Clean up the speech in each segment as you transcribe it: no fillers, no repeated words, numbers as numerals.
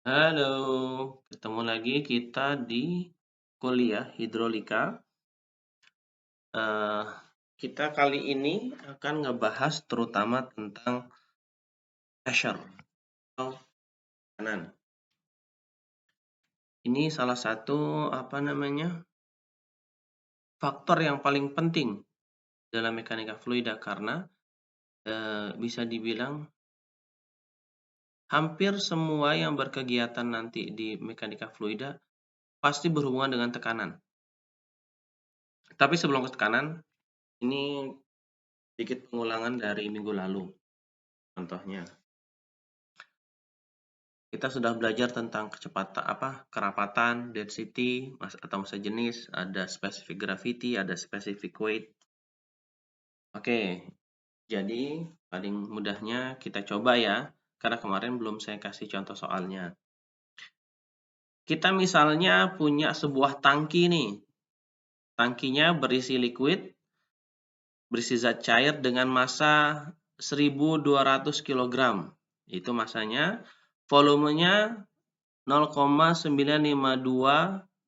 Halo, ketemu lagi kita di kuliah hidrolika. Eh, kita kali ini akan ngebahas terutama tentang pressure atau tekanan. Ini salah satu faktor yang paling penting dalam mekanika fluida karena bisa dibilang hampir semua yang berkegiatan nanti di mekanika fluida pasti berhubungan dengan tekanan. Tapi sebelum ke tekanan, ini sedikit pengulangan dari minggu lalu. Contohnya, kita sudah belajar tentang kerapatan, density, atau massa jenis, ada specific gravity, ada specific weight. Oke, jadi paling mudahnya kita coba ya, karena kemarin belum saya kasih contoh soalnya. Kita misalnya punya sebuah tangki nih. Tangkinya berisi liquid, berisi zat cair dengan massa 1200 kg. Itu massanya, volumenya 0,952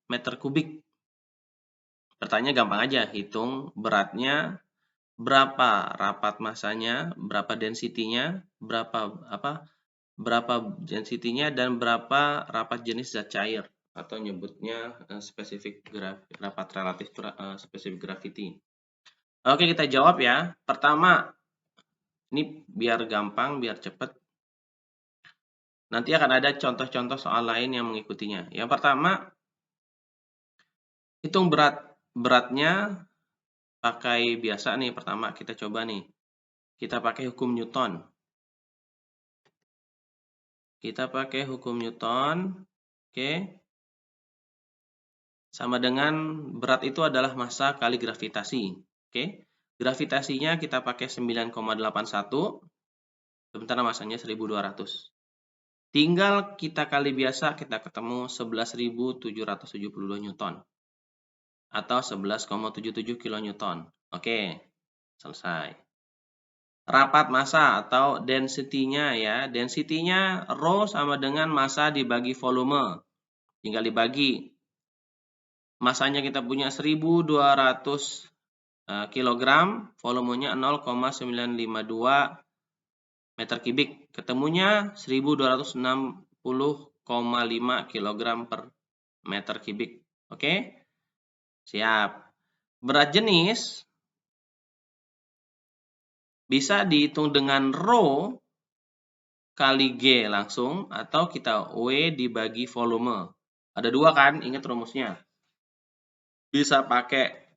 meter kubik. Pertanyaan gampang aja, hitung beratnya, berapa rapat massanya, berapa density-nya, berapa density-nya dan berapa rapat jenis zat cair atau nyebutnya rapat relatif specific gravity. Oke, kita jawab ya. Pertama, ini biar gampang, biar cepat. Nanti akan ada contoh-contoh soal lain yang mengikutinya. Yang pertama, hitung beratnya pakai biasa nih. Pertama kita coba nih. Kita pakai hukum Newton. Oke. Sama dengan berat itu adalah massa kali gravitasi. Oke. Gravitasinya kita pakai 9,81. Sementara massanya 1200. Tinggal kita kali biasa, kita ketemu 11.772 Newton. Atau 11,77 kilonewton. Oke, selesai. Rapat massa atau density-nya ya. Density-nya rho sama dengan massa dibagi volume. Tinggal dibagi. Massanya kita punya 1200 kg, volumenya 0,952 meter kubik. Ketemunya 1260,5 kg per meter kubik. Oke? Siap. Berat jenis bisa dihitung dengan rho kali G langsung, atau kita W dibagi volume. Ada dua kan, ingat rumusnya. Bisa pakai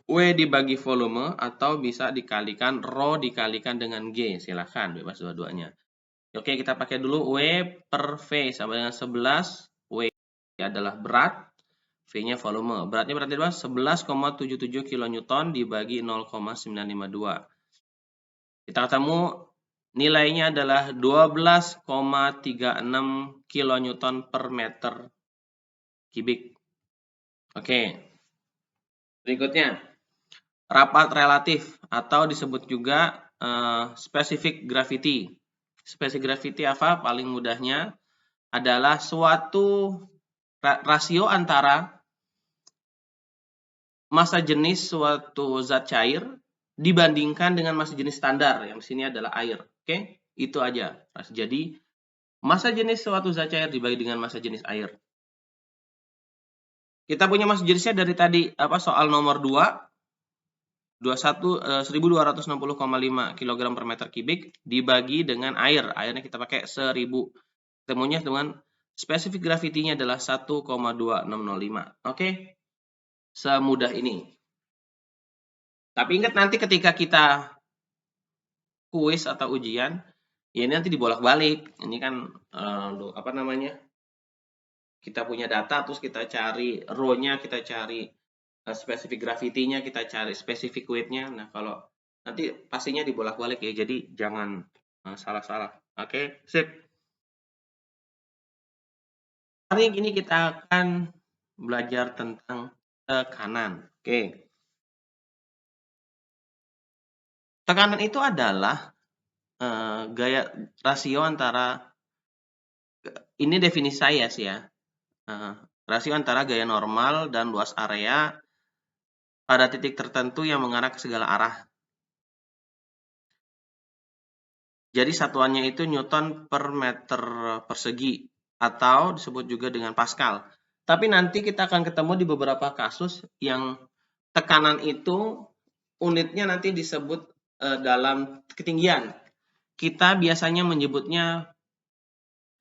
W dibagi volume, atau bisa dikalikan rho dikalikan dengan G. Silahkan, bebas dua-duanya. Oke, kita pakai dulu W per V sama dengan 11. W adalah berat, V-nya volume. Beratnya berarti 11,77 kN dibagi 0,952. Kita ketemu nilainya adalah 12,36 kilonewton per meter kubik. Oke. Berikutnya, rapat relatif atau disebut juga specific gravity. Specific gravity apa? Paling mudahnya adalah suatu rasio antara massa jenis suatu zat cair dibandingkan dengan massa jenis standar, yang di sini adalah air. Oke, itu aja. Jadi massa jenis suatu zat cair dibagi dengan massa jenis air. Kita punya massa jenisnya dari tadi soal nomor 2, 1260,5 kg per meter kubik dibagi dengan air. Airnya kita pakai 1000. Temunya dengan specific gravity-nya adalah 1,2605. Oke? Semudah ini. Tapi ingat nanti ketika kita kuis atau ujian, ya ini nanti dibolak-balik. Ini kan kita punya data, terus kita cari rho-nya, kita cari specific gravity-nya, kita cari specific weight-nya. Nah, kalau nanti pastinya dibolak-balik ya, jadi jangan salah-salah. Oke, sip. Hari ini kita akan belajar tentang tekanan. Oke. Tekanan itu adalah rasio antara Ini definisi saya sih ya. Rasio antara gaya normal dan luas area pada titik tertentu yang mengarah ke segala arah. Jadi satuannya itu Newton per meter persegi atau disebut juga dengan Pascal. Tapi nanti kita akan ketemu di beberapa kasus yang tekanan itu unitnya nanti disebut dalam ketinggian. Kita biasanya menyebutnya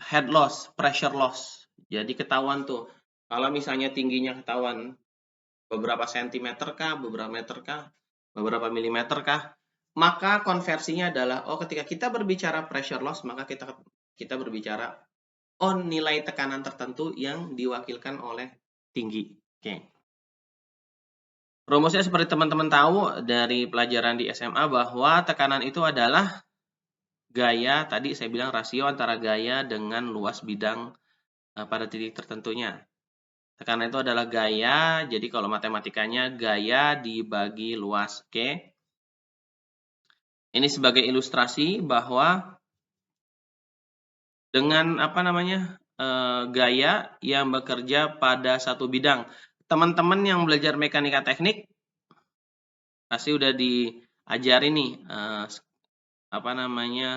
head loss, pressure loss. Jadi ketahuan tuh, kalau misalnya tingginya ketahuan beberapa sentimeter kah, beberapa meter kah, beberapa milimeter kah, maka konversinya adalah, ketika kita berbicara pressure loss, maka kita berbicara nilai tekanan tertentu yang diwakilkan oleh tinggi. Oke. Rumusnya seperti teman-teman tahu dari pelajaran di SMA bahwa tekanan itu adalah gaya, tadi saya bilang rasio antara gaya dengan luas bidang pada titik tertentunya. Tekanan itu adalah gaya, jadi kalau matematikanya gaya dibagi luas. Oke. Ini sebagai ilustrasi bahwa dengan gaya yang bekerja pada satu bidang. Teman-teman yang belajar mekanika teknik pasti udah diajari nih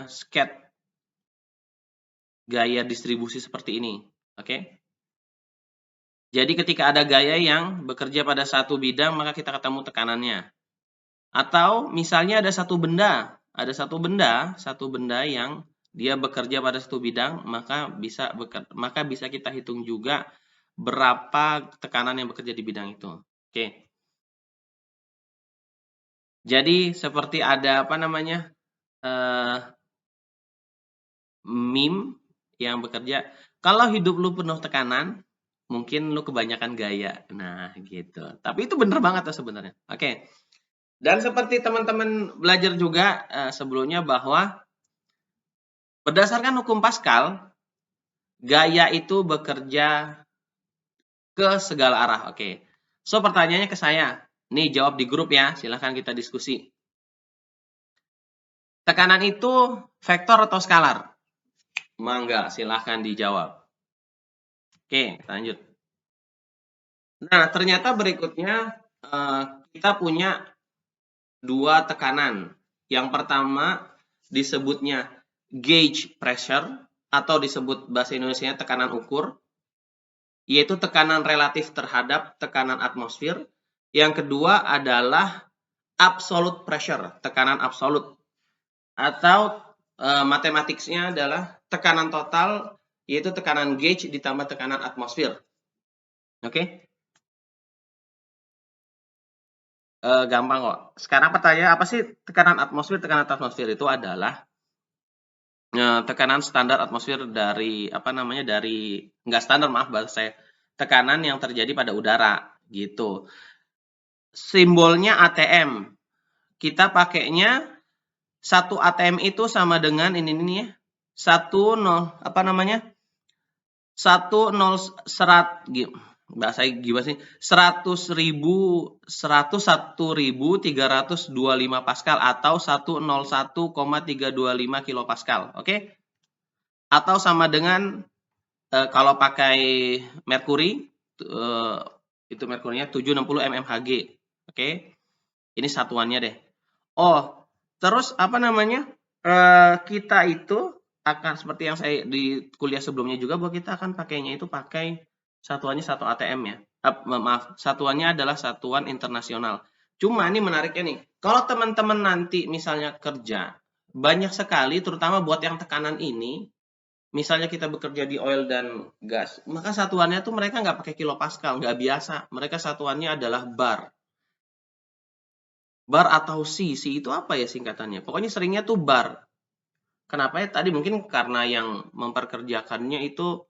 sketch gaya distribusi seperti ini. Oke. Jadi ketika ada gaya yang bekerja pada satu bidang, maka kita ketemu tekanannya. Atau misalnya ada satu benda yang dia bekerja pada satu bidang, maka bisa kita hitung juga berapa tekanan yang bekerja di bidang itu. Oke. Jadi seperti ada meme yang bekerja, kalau hidup lu penuh tekanan, mungkin lu kebanyakan gaya. Nah, gitu. Tapi itu bener banget tuh sebenarnya. Oke. Dan seperti teman-teman belajar juga sebelumnya bahwa berdasarkan hukum Pascal, gaya itu bekerja ke segala arah. Oke. So, pertanyaannya ke saya. Nih, jawab di grup ya. Silahkan kita diskusi. Tekanan itu vektor atau skalar? Mangga, silahkan dijawab. Oke, lanjut. Nah, ternyata berikutnya kita punya dua tekanan. Yang pertama disebutnya gauge pressure atau disebut bahasa Indonesianya tekanan ukur, yaitu tekanan relatif terhadap tekanan atmosfer. Yang kedua adalah absolute pressure, tekanan absolut. Atau matematiknya adalah tekanan total, yaitu tekanan gauge ditambah tekanan atmosfer. Oke? Gampang kok. Sekarang pertanyaan, apa sih tekanan atmosfer? Tekanan atmosfer itu adalah tekanan standar atmosfer dari nggak standar, maaf bahasa saya, tekanan yang terjadi pada udara gitu. Simbolnya ATM. Kita pakainya 1 ATM itu sama dengan ini nih ya. 101,325 Pascal atau 101,325 kilopascal. Oke? Atau sama dengan kalau pakai merkuri itu merkurinya 760 mmHg. Oke? Ini satuannya deh. Terus kita itu akan seperti yang saya di kuliah sebelumnya juga, bahwa kita akan pakainya itu pakai satuannya 1 ATM ya. Satuannya adalah satuan internasional. Cuma ini menariknya nih, kalau teman-teman nanti misalnya kerja, banyak sekali terutama buat yang tekanan ini, misalnya kita bekerja di oil dan gas, maka satuannya tuh mereka nggak pakai kilopascal, nggak biasa. Mereka satuannya adalah bar. Bar atau C itu apa ya singkatannya? Pokoknya seringnya tuh bar. Kenapa ya? Tadi mungkin karena yang memperkerjakannya itu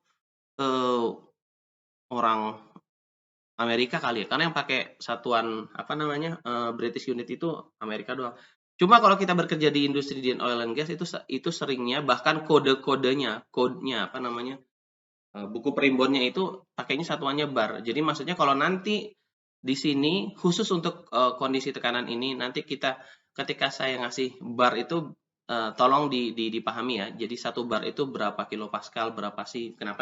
orang Amerika kali ya. Karena yang pakai satuan British unit itu Amerika doang. Cuma kalau kita bekerja di industri di oil and gas itu seringnya bahkan kodenya buku perimbonnya itu pakainya satuannya bar. Jadi maksudnya kalau nanti di sini khusus untuk kondisi tekanan ini, nanti ketika saya ngasih bar itu tolong dipahami ya. Jadi 1 bar itu berapa kilopascal, berapa sih? Kenapa